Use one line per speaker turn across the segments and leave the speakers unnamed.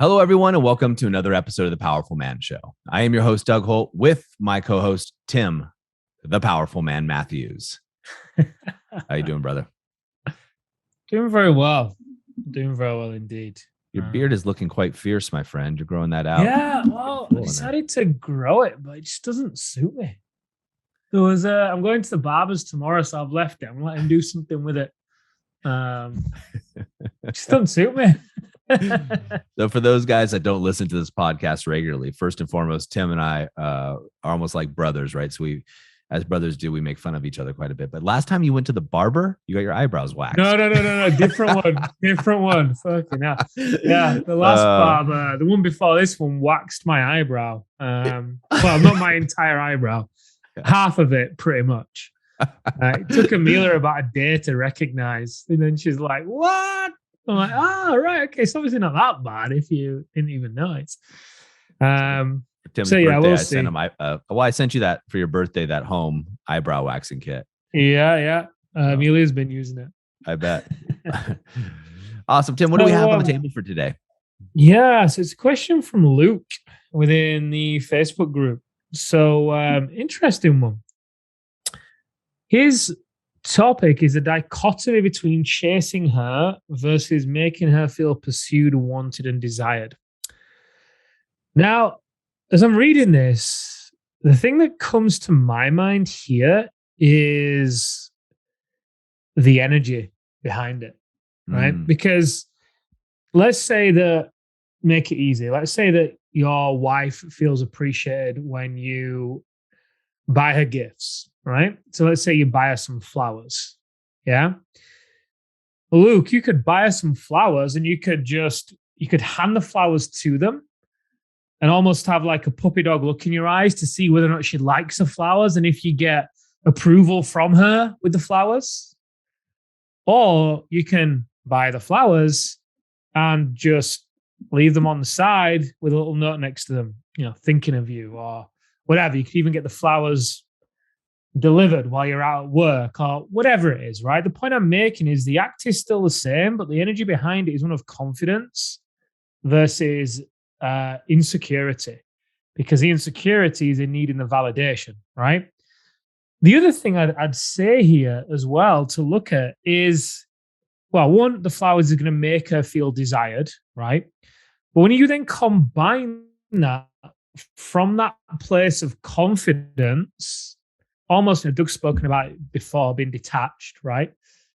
Hello, everyone, and welcome to another episode of The Powerful Man Show. I am your host, Doug Holt, with my co-host, Tim, the Powerful Man Matthews. How you doing, brother?
Doing very well. Doing very well indeed.
Your beard is looking quite fierce, my friend. You're growing that out.
Yeah, well, I decided to grow it, but it just doesn't suit me. I'm going to the barber's tomorrow, so I've left it. I'm letting him do something with it. It just doesn't suit me.
So for those guys that don't listen to this podcast regularly, first and foremost, Tim and I are almost like brothers, right? So we, as brothers do, we make fun of each other quite a bit. But last time you went to the barber, you got your eyebrows waxed.
No. Different one. Fucking hell. Yeah, the last barber, the one before this one, waxed my eyebrow. Well, not my entire eyebrow. Half of it, pretty much. It took Amelia about a day to recognize. And then she's like, what? I'm like, right, okay, it's obviously not that bad if you didn't even know it.
Tim's birthday, we'll see. I sent you that for your birthday, that home eyebrow waxing kit.
Yeah. Amelia's been using it.
I bet. Awesome. Tim, what do we have on the table for today?
Yeah, so it's a question from Luke within the Facebook group. So, interesting one. His topic is a dichotomy between chasing her versus making her feel pursued, wanted, and desired. Now, as I'm reading this, the thing that comes to my mind here is the energy behind it, right? Because let's say that, make it easy. Let's say that your wife feels appreciated when you buy her gifts, right? So let's say you buy her some flowers. Yeah. Luke, you could buy her some flowers and you could hand the flowers to them and almost have like a puppy dog look in your eyes to see whether or not she likes the flowers and if you get approval from her with the flowers. Or you can buy the flowers and just leave them on the side with a little note next to them, thinking of you or whatever. You could even get the flowers delivered while you're out at work or whatever it is, right? The point I'm making is the act is still the same, but the energy behind it is one of confidence versus insecurity, because the insecurity is in needing the validation, right? The other thing I'd say here as well to look at is, well, one, the flowers is going to make her feel desired, right? But when you then combine that from that place of confidence, almost, Doug's spoken about it before, being detached, right?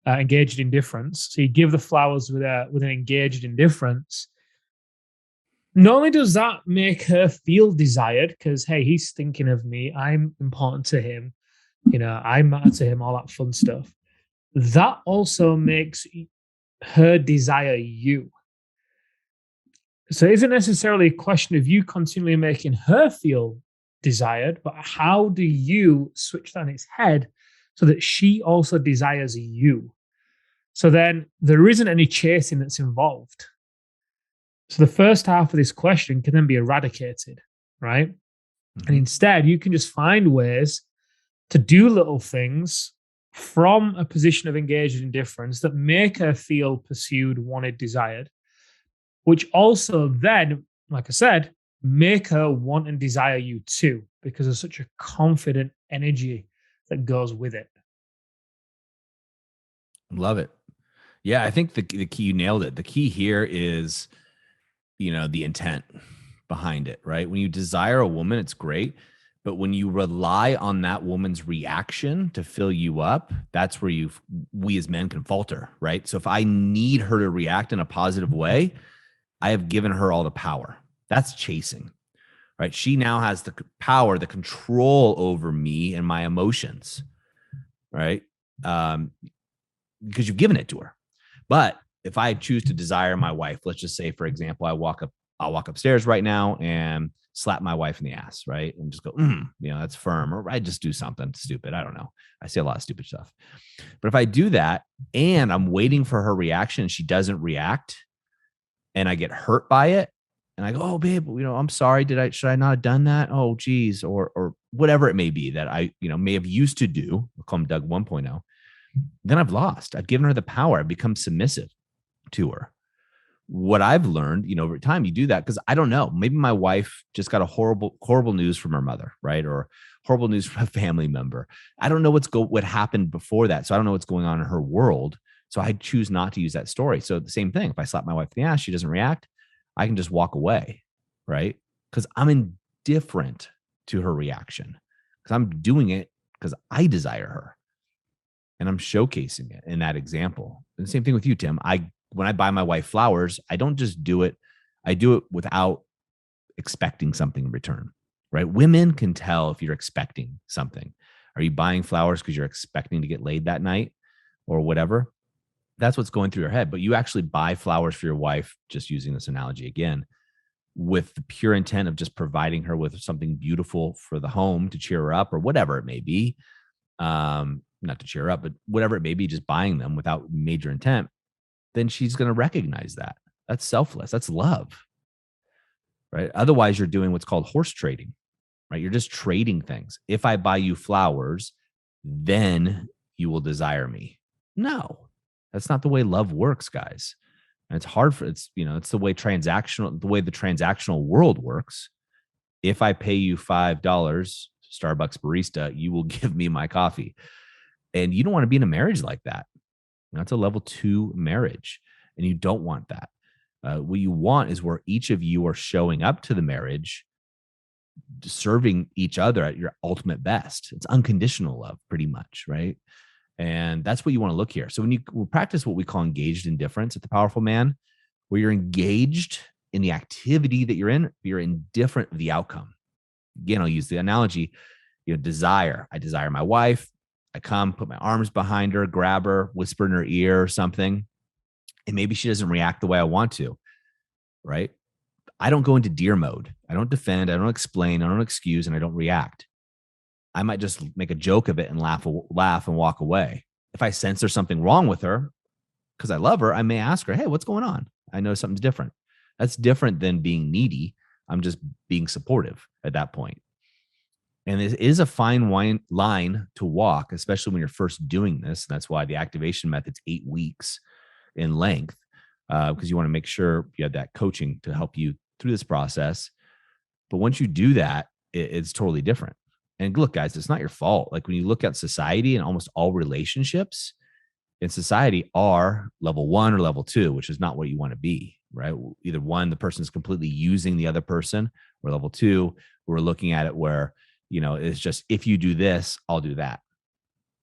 Engaged indifference. So you give the flowers with an engaged indifference. Not only does that make her feel desired, because, hey, he's thinking of me, I'm important to him, I matter to him, all that fun stuff. That also makes her desire you. So it isn't necessarily a question of you continually making her feel desired, but how do you switch that on its head so that she also desires you? So then there isn't any chasing that's involved. So the first half of this question can then be eradicated, right? Mm-hmm. And instead, you can just find ways to do little things from a position of engaged indifference that make her feel pursued, wanted, desired, which also then, like I said, make her want and desire you too, because there's such a confident energy that goes with it.
Love it. Yeah, I think the key, you nailed it. The key here is, the intent behind it, right? When you desire a woman, it's great. But when you rely on that woman's reaction to fill you up, that's where we as men can falter, right? So if I need her to react in a positive way, I have given her all the power. That's chasing, right? She now has the power, the control over me and my emotions, right? Because you've given it to her. But if I choose to desire my wife, let's just say, for example, I'll walk upstairs right now and slap my wife in the ass, right? And just go, that's firm. Or I just do something stupid. I don't know. I say a lot of stupid stuff. But if I do that and I'm waiting for her reaction, she doesn't react, and I get hurt by it, and I go, oh, babe, I'm sorry. Should I not have done that? Oh, geez. Or whatever it may be that I, may have used to do. We'll call him Doug 1.0. Then I've lost. I've given her the power. I've become submissive to her. What I've learned, over time, you do that because I don't know. Maybe my wife just got a horrible news from her mother, right? Or horrible news from a family member. I don't know what happened before that. So I don't know what's going on in her world. So I choose not to use that story. So the same thing. If I slap my wife in the ass, she doesn't react, I can just walk away, right? Because I'm indifferent to her reaction. Because I'm doing it because I desire her. And I'm showcasing it in that example. And the same thing with you, Tim. When I buy my wife flowers, I don't just do it, I do it without expecting something in return, right? Women can tell if you're expecting something. Are you buying flowers because you're expecting to get laid that night or whatever? That's what's going through your head. But you actually buy flowers for your wife, just using this analogy again, with the pure intent of just providing her with something beautiful for the home to cheer her up or whatever it may be. Not to cheer her up, but whatever it may be, just buying them without major intent, then she's going to recognize that. That's selfless. That's love, right? Otherwise, you're doing what's called horse trading, right? You're just trading things. If I buy you flowers, then you will desire me. No, that's not the way love works, guys. And it's hard it's the way the transactional world works. If I pay you $5, Starbucks barista, you will give me my coffee. And you don't want to be in a marriage like that. That's a level 2 marriage. And you don't want that. What you want is where each of you are showing up to the marriage, serving each other at your ultimate best. It's unconditional love, pretty much, right? And that's what you want to look here. So when you practice what we call engaged indifference at the Powerful Man, where you're engaged in the activity that you're in, you're indifferent of the outcome. Again, I'll use the analogy, desire. I desire my wife. I come, put my arms behind her, grab her, whisper in her ear or something. And maybe she doesn't react the way I want to, right? I don't go into deer mode. I don't defend. I don't explain. I don't excuse, and I don't react. I might just make a joke of it and laugh and walk away. If I sense there's something wrong with her, because I love her, I may ask her, hey, what's going on? I know something's different. That's different than being needy. I'm just being supportive at that point. And it is a fine line to walk, especially when you're first doing this. And that's why the activation method's 8 weeks in length, because you want to make sure you have that coaching to help you through this process. But once you do that, it's totally different. And look, guys, it's not your fault. Like when you look at society and almost all relationships in society are level 1 or level 2, which is not what you want to be, right? Either one, the person is completely using the other person, or level 2, we're looking at it where, it's just, if you do this, I'll do that,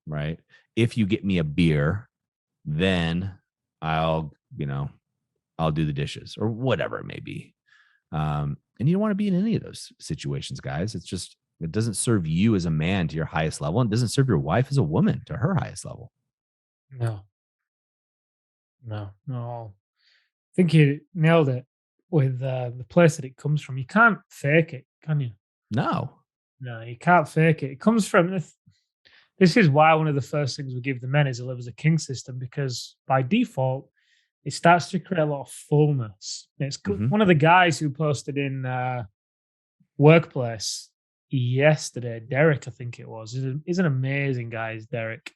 right? If you get me a beer, then I'll do the dishes or whatever it may be. And you don't want to be in any of those situations, guys. It doesn't serve you as a man to your highest level, and it doesn't serve your wife as a woman to her highest level.
No, no. I think you nailed it with the place that it comes from. You can't fake it, can you?
No.
No, you can't fake it. It comes from this is why one of the first things we give the men is a live as a king system, because by default, it starts to create a lot of fullness. It's good.
Mm-hmm.
One of the guys who posted in Workplace yesterday, Derek, I think it was, he's an amazing guy, is Derek.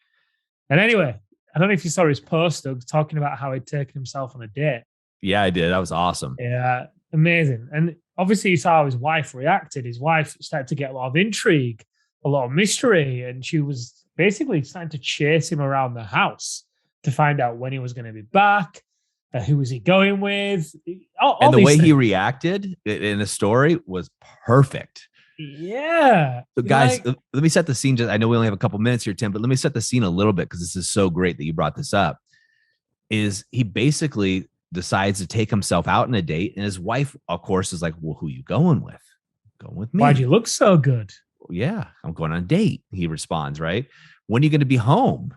And anyway, I don't know if you saw his post talking about how he'd taken himself on a date.
Yeah, I did. That was awesome.
Yeah, amazing. And obviously, you saw how his wife reacted. His wife started to get a lot of intrigue, a lot of mystery, and she was basically starting to chase him around the house to find out when he was going to be back, who was he going with.
And the way he reacted in the story was perfect.
Yeah.
So, guys, let me set the scene. I know we only have a couple minutes here, Tim, but let me set the scene a little bit because this is so great that you brought this up. Is he basically decides to take himself out on a date, and his wife, of course, is like, well, who are you going with? Going with me.
Why'd you look so good?
Yeah, I'm going on a date. He responds, right? When are you going to be home?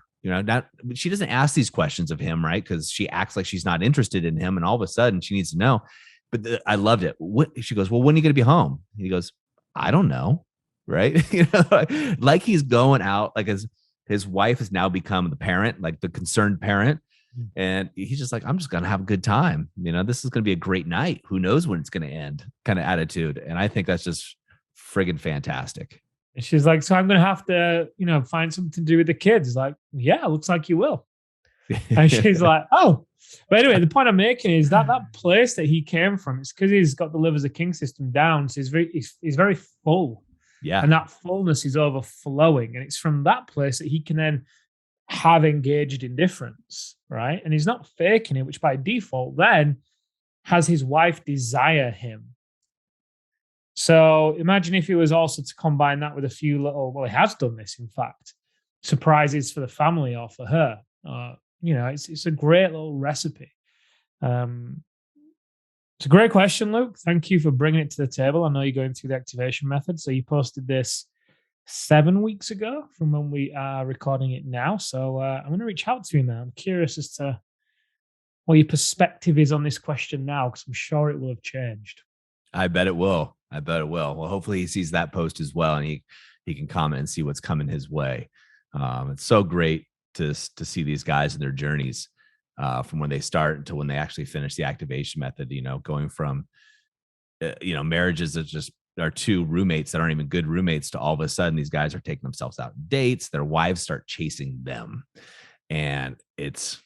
She doesn't ask these questions of him, right? Because she acts like she's not interested in him, and all of a sudden she needs to know. But I loved it. She goes, well, when are you going to be home? He goes, I don't know, right? Like he's going out, like his wife has now become the parent, like the concerned parent. And he's just like, I'm just going to have a good time. This is going to be a great night. Who knows when it's going to end, kind of attitude. And I think that's just friggin' fantastic.
And she's like, so I'm going to have to, find something to do with the kids. Like, yeah, looks like you will. And she's like, oh. But anyway, the point I'm making is that that place that he came from, it's because he's got the live as a king system down. So he's very full.
Yeah.
And that fullness is overflowing. And it's from that place that he can then have engaged indifference, right? And he's not faking it, which by default then has his wife desire him. So imagine if he was also to combine that with a few little, well, he has done this, in fact, surprises for the family or for her. It's a great little recipe. It's a great question, Luke. Thank you for bringing it to the table. I know you're going through the activation method. So you posted this 7 weeks ago from when we are recording it now. So I'm going to reach out to you now. I'm curious as to what your perspective is on this question now, because I'm sure it will have changed.
I bet it will. Well, hopefully he sees that post as well, and he can comment and see what's coming his way. It's so great to see these guys and their journeys from when they start until when they actually finish the activation method. Going from marriages that just are two roommates that aren't even good roommates to all of a sudden these guys are taking themselves out on dates. Their wives start chasing them, and it's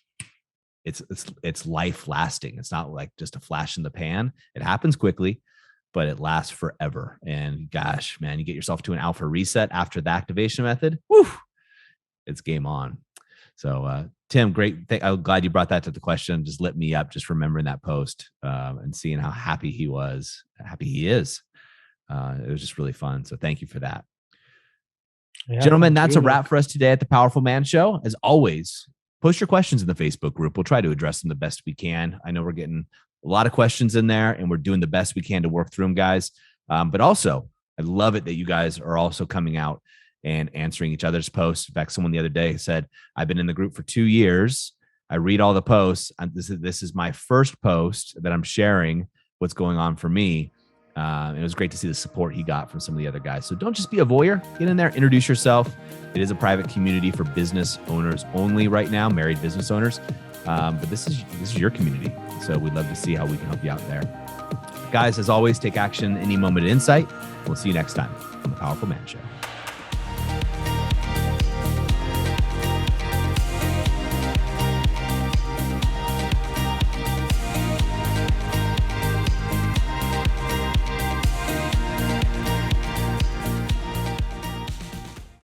life lasting. It's not like just a flash in the pan. It happens quickly, but it lasts forever. And gosh, man, you get yourself to an alpha reset after the activation method. Woo, it's game on. So, Tim, great. I'm glad you brought that to the question. Just lit me up just remembering that post and seeing how happy he is. It was just really fun. So thank you for that. Yeah, gentlemen, that's a wrap for us today at the Powerful Man Show. As always, post your questions in the Facebook group. We'll try to address them the best we can. I know we're getting a lot of questions in there, and we're doing the best we can to work through them, guys. But also, I love it that you guys are also coming out and answering each other's posts. In fact, someone the other day said, I've been in the group for 2 years. I read all the posts. This is my first post that I'm sharing what's going on for me. It was great to see the support he got from some of the other guys. So don't just be a voyeur. Get in there, introduce yourself. It is a private community for business owners only right now, married business owners. But this is your community. So we'd love to see how we can help you out there. Guys, as always, take action any moment of insight. We'll see you next time on the Powerful Man Show.